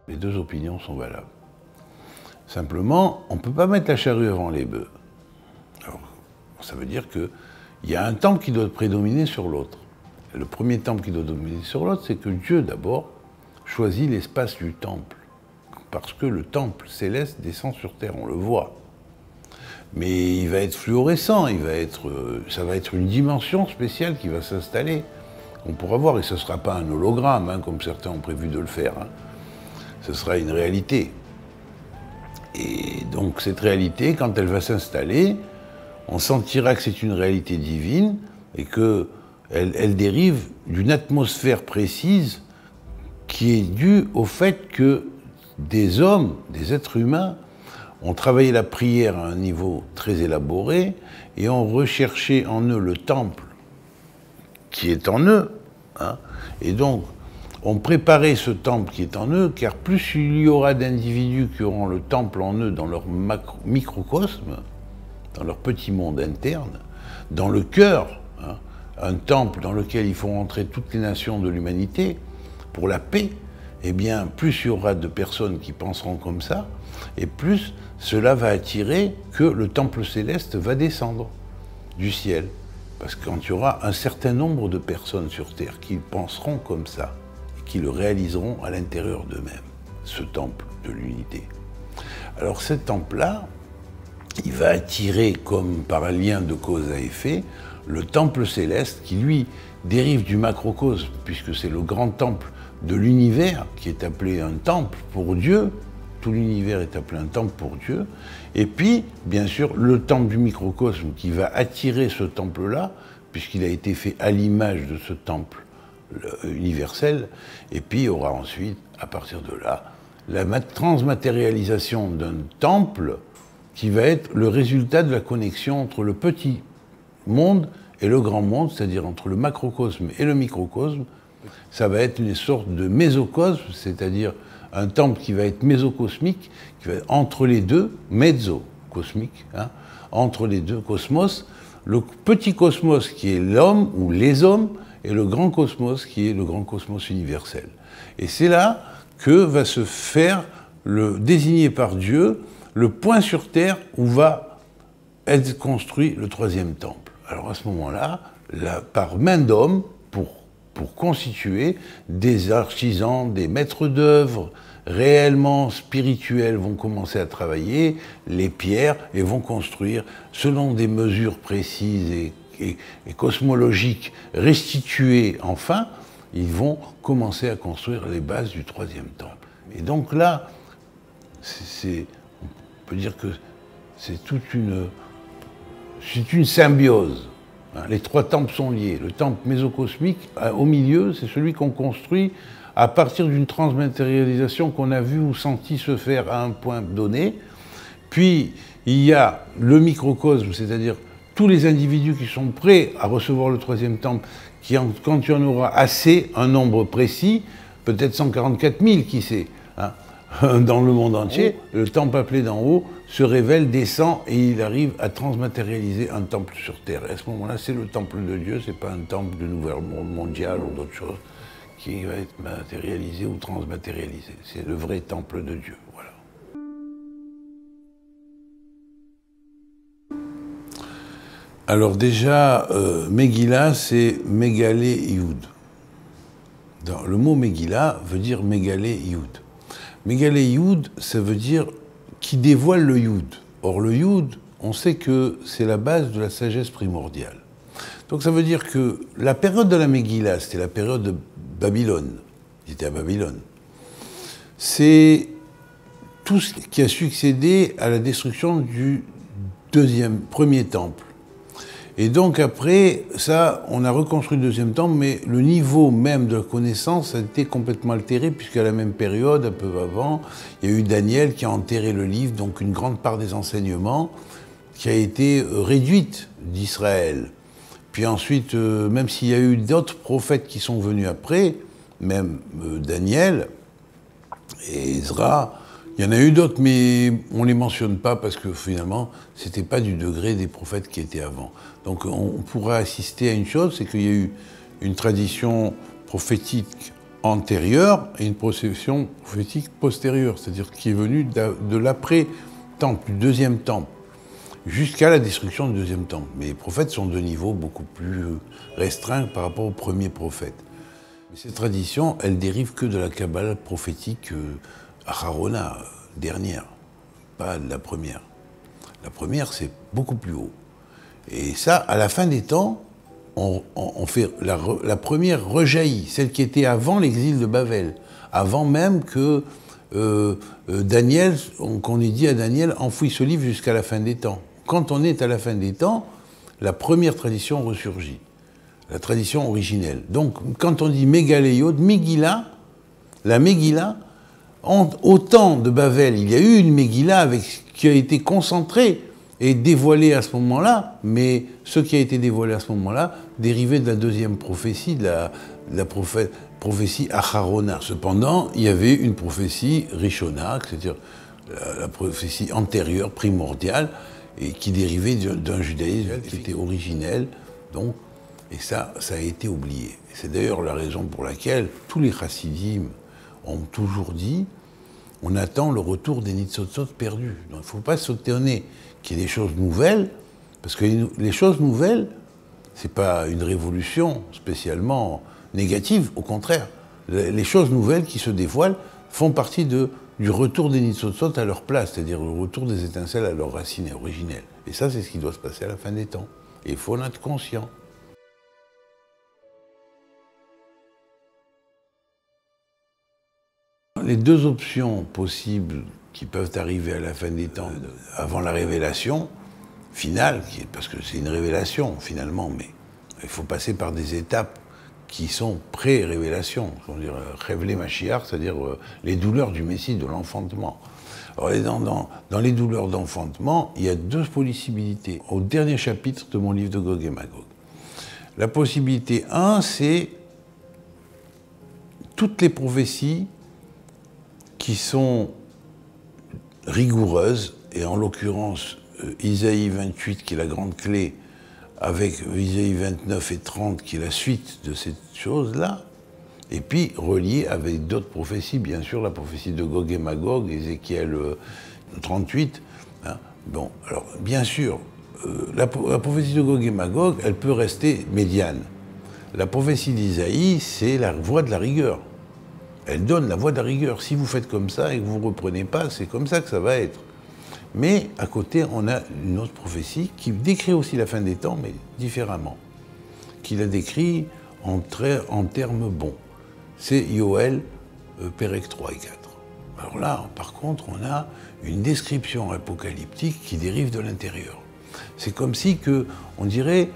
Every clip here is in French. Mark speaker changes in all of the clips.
Speaker 1: Les deux opinions sont valables. Simplement, on ne peut pas mettre la charrue avant les bœufs. Alors, ça veut dire qu'il y a un temple qui doit prédominer sur l'autre. Le premier temple qui doit dominer sur l'autre, c'est que Dieu, d'abord, choisit l'espace du temple. Parce que le temple céleste descend sur terre, on le voit. Mais il va être fluorescent, ça va être une dimension spéciale qui va s'installer, qu'on pourra voir. Et ce ne sera pas un hologramme, hein, comme certains ont prévu de le faire. Hein. Ce sera une réalité. Et donc cette réalité, quand elle va s'installer, on sentira que c'est une réalité divine et qu'elle dérive d'une atmosphère précise qui est due au fait que des hommes, des êtres humains, ont travaillé la prière à un niveau très élaboré et ont recherché en eux le temple qui est en eux. Hein, et donc, ont préparé ce temple qui est en eux, car plus il y aura d'individus qui auront le temple en eux dans leur microcosme, dans leur petit monde interne, dans le cœur, hein, un temple dans lequel il faut entrer toutes les nations de l'humanité pour la paix, eh bien, plus il y aura de personnes qui penseront comme ça, et plus cela va attirer que le temple céleste va descendre du ciel. Parce que quand il y aura un certain nombre de personnes sur Terre qui penseront comme ça, et qui le réaliseront à l'intérieur d'eux-mêmes, ce temple de l'unité. Alors ce temple-là, il va attirer, comme par un lien de cause à effet, le temple céleste qui, lui, dérive du macrocosme, puisque c'est le grand temple de l'univers qui est appelé un temple pour Dieu. Tout l'univers est appelé un temple pour Dieu. Et puis, bien sûr, le temple du microcosme qui va attirer ce temple-là, puisqu'il a été fait à l'image de ce temple universel. Et puis, il y aura ensuite, à partir de là, la transmatérialisation d'un temple qui va être le résultat de la connexion entre le petit monde et le grand monde, c'est-à-dire entre le macrocosme et le microcosme. Ça va être une sorte de mésocosme, c'est-à-dire un temple qui va être mésocosmique, qui va être entre les deux, mezzo-cosmique, hein, entre les deux cosmos, le petit cosmos qui est l'homme ou les hommes, et le grand cosmos qui est le grand cosmos universel. Et c'est là que va se faire, désigné par Dieu, le point sur terre où va être construit le troisième temple. Alors à ce moment-là, par main d'homme, pour constituer des artisans, des maîtres d'œuvre réellement spirituels vont commencer à travailler les pierres et vont construire selon des mesures précises et cosmologiques restituées enfin, ils vont commencer à construire les bases du troisième temple. Et donc là, on peut dire que c'est une symbiose. Les trois temples sont liés. Le temple mésocosmique, au milieu, c'est celui qu'on construit à partir d'une transmatérialisation qu'on a vue ou senti se faire à un point donné. Puis, il y a le microcosme, c'est-à-dire tous les individus qui sont prêts à recevoir le troisième temple, quand il y en aura assez, un nombre précis, peut-être 144 000, qui sait, hein, dans le monde entier, le temple appelé d'en haut se révèle, descend et il arrive à transmatérialiser un temple sur Terre. Et à ce moment-là, c'est le temple de Dieu, c'est pas un temple de nouvel monde mondial ou d'autres choses qui va être matérialisé ou transmatérialisé. C'est le vrai temple de Dieu. Voilà. Alors déjà, Megillah, c'est Mégalé Ioud. Le mot Megillah veut dire Mégalé Ioud. Mégalé Ioud, ça veut dire qui dévoile le Ioud. Or le Ioud, on sait que c'est la base de la sagesse primordiale. Donc ça veut dire que la période de la Megillah, c'était la période de Babylone. Il était à Babylone. C'est tout ce qui a succédé à la destruction du premier temple. Et donc après, ça, on a reconstruit le deuxième temple, mais le niveau même de la connaissance a été complètement altéré, puisqu'à la même période, un peu avant, il y a eu Daniel qui a enterré le livre, donc une grande part des enseignements qui a été réduite d'Israël. Puis ensuite, même s'il y a eu d'autres prophètes qui sont venus après, même Daniel et Ezra, il y en a eu d'autres, mais on ne les mentionne pas parce que finalement, ce n'était pas du degré des prophètes qui étaient avant. Donc on pourra assister à une chose, c'est qu'il y a eu une tradition prophétique antérieure et une procession prophétique postérieure, c'est-à-dire qui est venue de l'après-temple, du deuxième temple, jusqu'à la destruction du deuxième temple. Mais les prophètes sont de niveau beaucoup plus restreint par rapport aux premiers prophètes. Mais cette tradition, elle dérive que de la Kabbale prophétique Aharona, dernière, pas de la première. La première, c'est beaucoup plus haut. Et ça, à la fin des temps, on fait la première rejaillit, celle qui était avant l'exil de Babel, avant même que Daniel, qu'on ait dit à Daniel, enfouis ce livre jusqu'à la fin des temps. Quand on est à la fin des temps, la première tradition ressurgit, la tradition originelle. Donc, quand on dit Mégaléiot, Megillah, la Megillah, au temps de Babel, il y a eu une Megillah qui a été concentrée et dévoilé à ce moment-là, mais ce qui a été dévoilé à ce moment-là dérivait de la deuxième prophétie, de la prophétie Aharona. Cependant, il y avait une prophétie Rishona, c'est-à-dire la prophétie antérieure, primordiale, et qui dérivait d'un judaïsme qui était originel, donc, et ça a été oublié. C'est d'ailleurs la raison pour laquelle tous les chassidim ont toujours dit on attend le retour des Nitzotzot perdus. Donc il ne faut pas s'étonner qu'il y ait des choses nouvelles, parce que les choses nouvelles, ce n'est pas une révolution spécialement négative, au contraire. Les choses nouvelles qui se dévoilent font partie du retour des Nitzotzot à leur place, c'est-à-dire le retour des étincelles à leurs racines originelles. Et ça, c'est ce qui doit se passer à la fin des temps. Et il faut en être conscient. Les deux options possibles qui peuvent arriver à la fin des temps, avant la révélation finale, parce que c'est une révélation finalement, mais il faut passer par des étapes qui sont pré-révélation, c'est-à-dire révéler Mashiach, c'est-à-dire les douleurs du Messie, de l'enfantement. Alors dans les douleurs d'enfantement, il y a deux possibilités. Au dernier chapitre de mon livre de Gog et Magog. La possibilité 1, c'est toutes les prophéties qui sont rigoureuses, et en l'occurrence Isaïe 28 qui est la grande clé, avec Isaïe 29 et 30 qui est la suite de cette chose-là, et puis relié avec d'autres prophéties, bien sûr, la prophétie de Gog et Magog, Ézéchiel 38. Hein. Bon, alors bien sûr, la prophétie de Gog et Magog, elle peut rester médiane. La prophétie d'Isaïe, c'est la voie de la rigueur. Elle donne la voie de la rigueur. Si vous faites comme ça et que vous ne reprenez pas, c'est comme ça que ça va être. Mais à côté, on a une autre prophétie qui décrit aussi la fin des temps, mais différemment. Qui la décrit en termes bons. C'est Yoël, Pérec 3 et 4. Alors là, par contre, on a une description apocalyptique qui dérive de l'intérieur. C'est comme si, on dirait,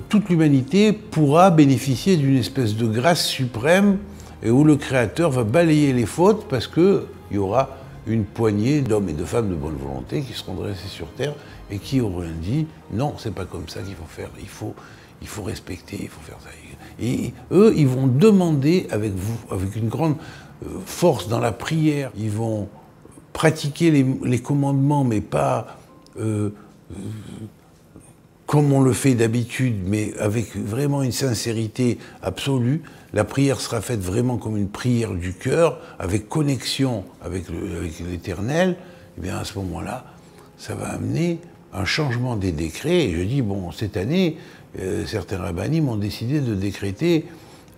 Speaker 1: toute l'humanité pourra bénéficier d'une espèce de grâce suprême et où le Créateur va balayer les fautes parce qu'il y aura une poignée d'hommes et de femmes de bonne volonté qui seront dressés sur terre et qui auront dit non, c'est pas comme ça qu'il faut faire, il faut respecter, il faut faire ça. Et eux, ils vont demander avec vous, avec une grande force dans la prière, ils vont pratiquer les commandements, mais pas comme on le fait d'habitude, mais avec vraiment une sincérité absolue. La prière sera faite vraiment comme une prière du cœur, avec connexion avec l'Éternel. Et bien à ce moment-là, ça va amener un changement des décrets. Et je dis, bon, cette année, certains rabbinim ont décidé de décréter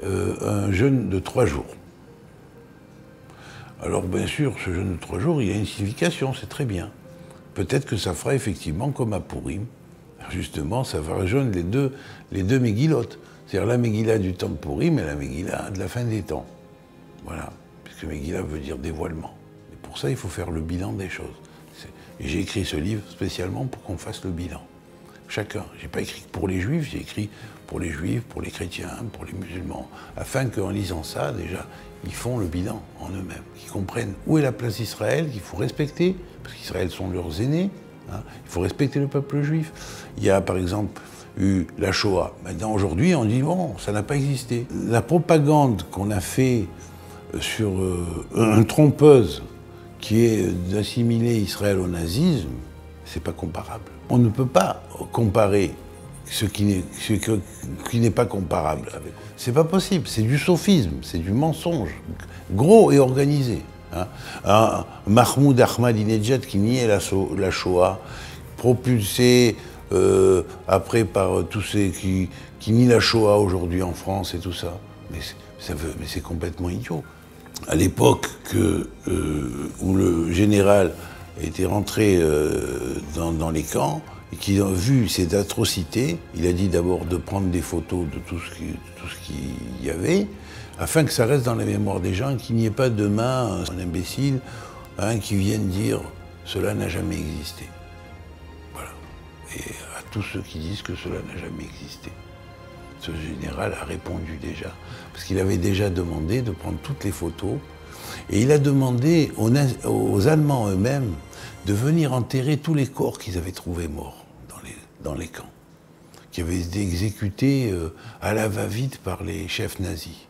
Speaker 1: un jeûne de 3 jours. Alors bien sûr, ce jeûne de 3 jours, il a une signification, c'est très bien. Peut-être que ça fera effectivement comme à Purim. Justement, ça va rejoindre les deux Megillot. C'est-à-dire la Megillah du temps de Purim et la Megillah de la fin des temps. Voilà, puisque Megillah veut dire dévoilement. Et pour ça, il faut faire le bilan des choses. Et j'ai écrit ce livre spécialement pour qu'on fasse le bilan. Chacun. J'ai pas écrit pour les Juifs, j'ai écrit pour les Juifs, pour les chrétiens, pour les musulmans, afin qu'en lisant ça, déjà, ils font le bilan en eux-mêmes, qu'ils comprennent où est la place d'Israël, qu'il faut respecter, parce qu'Israël sont leurs aînés. Hein. Il faut respecter le peuple juif. Il y a, par exemple, eu la Shoah. Maintenant, aujourd'hui, on dit, bon, ça n'a pas existé. La propagande qu'on a fait sur une trompeuse qui est d'assimiler Israël au nazisme, c'est pas comparable. On ne peut pas comparer ce qui n'est pas comparable. C'est pas possible, c'est du sophisme, c'est du mensonge, gros et organisé. Hein. Mahmoud Ahmadinejad qui niait la Shoah, propulsé après par tous ceux qui nient la Shoah aujourd'hui en France et tout ça. Mais c'est complètement idiot. À l'époque où le général était rentré dans les camps, et qu'il a vu ces atrocités, il a dit d'abord de prendre des photos de tout ce qu'il y avait, afin que ça reste dans la mémoire des gens et qu'il n'y ait pas demain un imbécile qui vienne dire « cela n'a jamais existé ». Voilà. Et à tous ceux qui disent que cela n'a jamais existé. Ce général a répondu déjà, parce qu'il avait déjà demandé de prendre toutes les photos, et il a demandé aux Allemands eux-mêmes de venir enterrer tous les corps qu'ils avaient trouvés morts dans les camps, qui avaient été exécutés à la va-vite par les chefs nazis.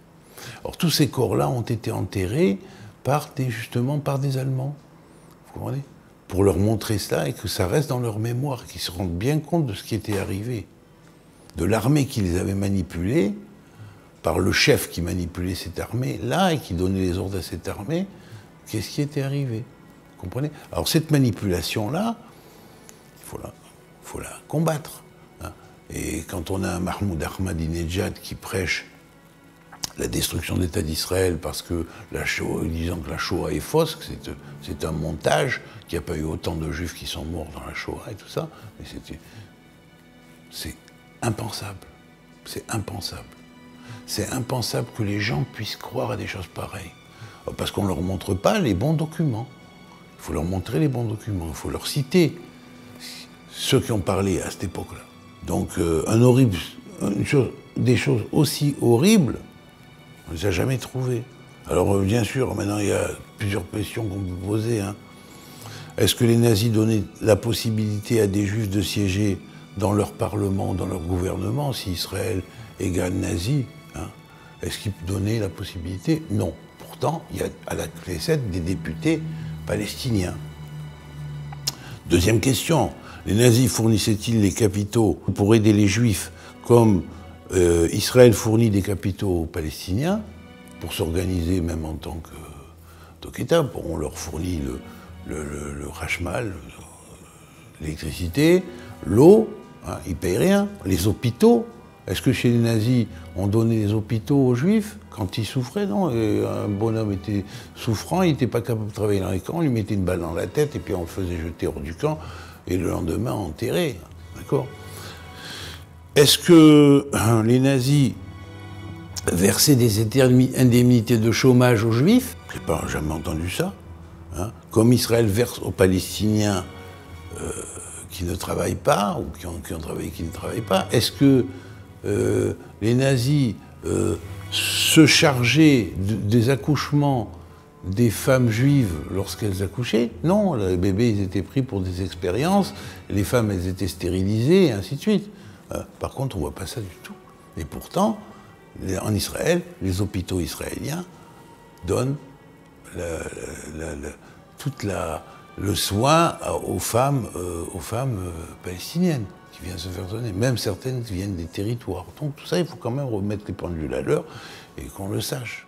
Speaker 1: Or, tous ces corps-là ont été enterrés justement par des Allemands, vous comprenez ? Pour leur montrer cela et que ça reste dans leur mémoire, qu'ils se rendent bien compte de ce qui était arrivé. De l'armée qui les avait manipulés, par le chef qui manipulait cette armée-là et qui donnait les ordres à cette armée, qu'est-ce qui était arrivé ? Vous comprenez ? Alors cette manipulation-là, il faut la combattre. Hein. Et quand on a un Mahmoud Ahmadinejad qui prêche la destruction de l'État d'Israël parce que disant que la Shoah est fausse, que c'est un montage, qu'il n'y a pas eu autant de Juifs qui sont morts dans la Shoah et tout ça, mais c'est impensable. C'est impensable. C'est impensable que les gens puissent croire à des choses pareilles. Parce qu'on ne leur montre pas les bons documents. Il faut leur montrer les bons documents. Il faut leur citer ceux qui ont parlé à cette époque-là. Donc, des choses aussi horribles, on ne les a jamais trouvées. Alors, bien sûr, maintenant, il y a plusieurs questions qu'on peut poser. Hein. Est-ce que les nazis donnaient la possibilité à des juifs de siéger dans leur parlement, dans leur gouvernement, si Israël égale nazi, hein, est-ce qu'ils donnaient la possibilité? Non. Pourtant, il y a à la Knesset des députés palestiniens. Deuxième question, les nazis fournissaient-ils les capitaux pour aider les juifs comme Israël fournit des capitaux aux Palestiniens pour s'organiser même en tant qu'État? On leur fournit le Rachmal, l'électricité, l'eau, hein, ils ne payent rien. Les hôpitaux, est-ce que chez les nazis, on donnait les hôpitaux aux juifs quand ils souffraient? Non, et un bonhomme était souffrant, il n'était pas capable de travailler dans les camps, on lui mettait une balle dans la tête et puis on le faisait jeter hors du camp et le lendemain enterrer. D'accord? Est-ce que les nazis versaient des indemnités de chômage aux juifs? Je n'ai pas jamais entendu ça. Hein? Comme Israël verse aux Palestiniens qui ne travaillent pas, ou qui ont travaillé qui ne travaillent pas, est-ce que les nazis se chargeaient des accouchements des femmes juives lorsqu'elles accouchaient? Non, les bébés ils étaient pris pour des expériences, les femmes elles étaient stérilisées, et ainsi de suite. Par contre, on ne voit pas ça du tout. Et pourtant, en Israël, les hôpitaux israéliens donnent le soin aux femmes palestiniennes qui viennent se faire donner. Même certaines qui viennent des territoires. Donc tout ça, il faut quand même remettre les pendules à l'heure et qu'on le sache.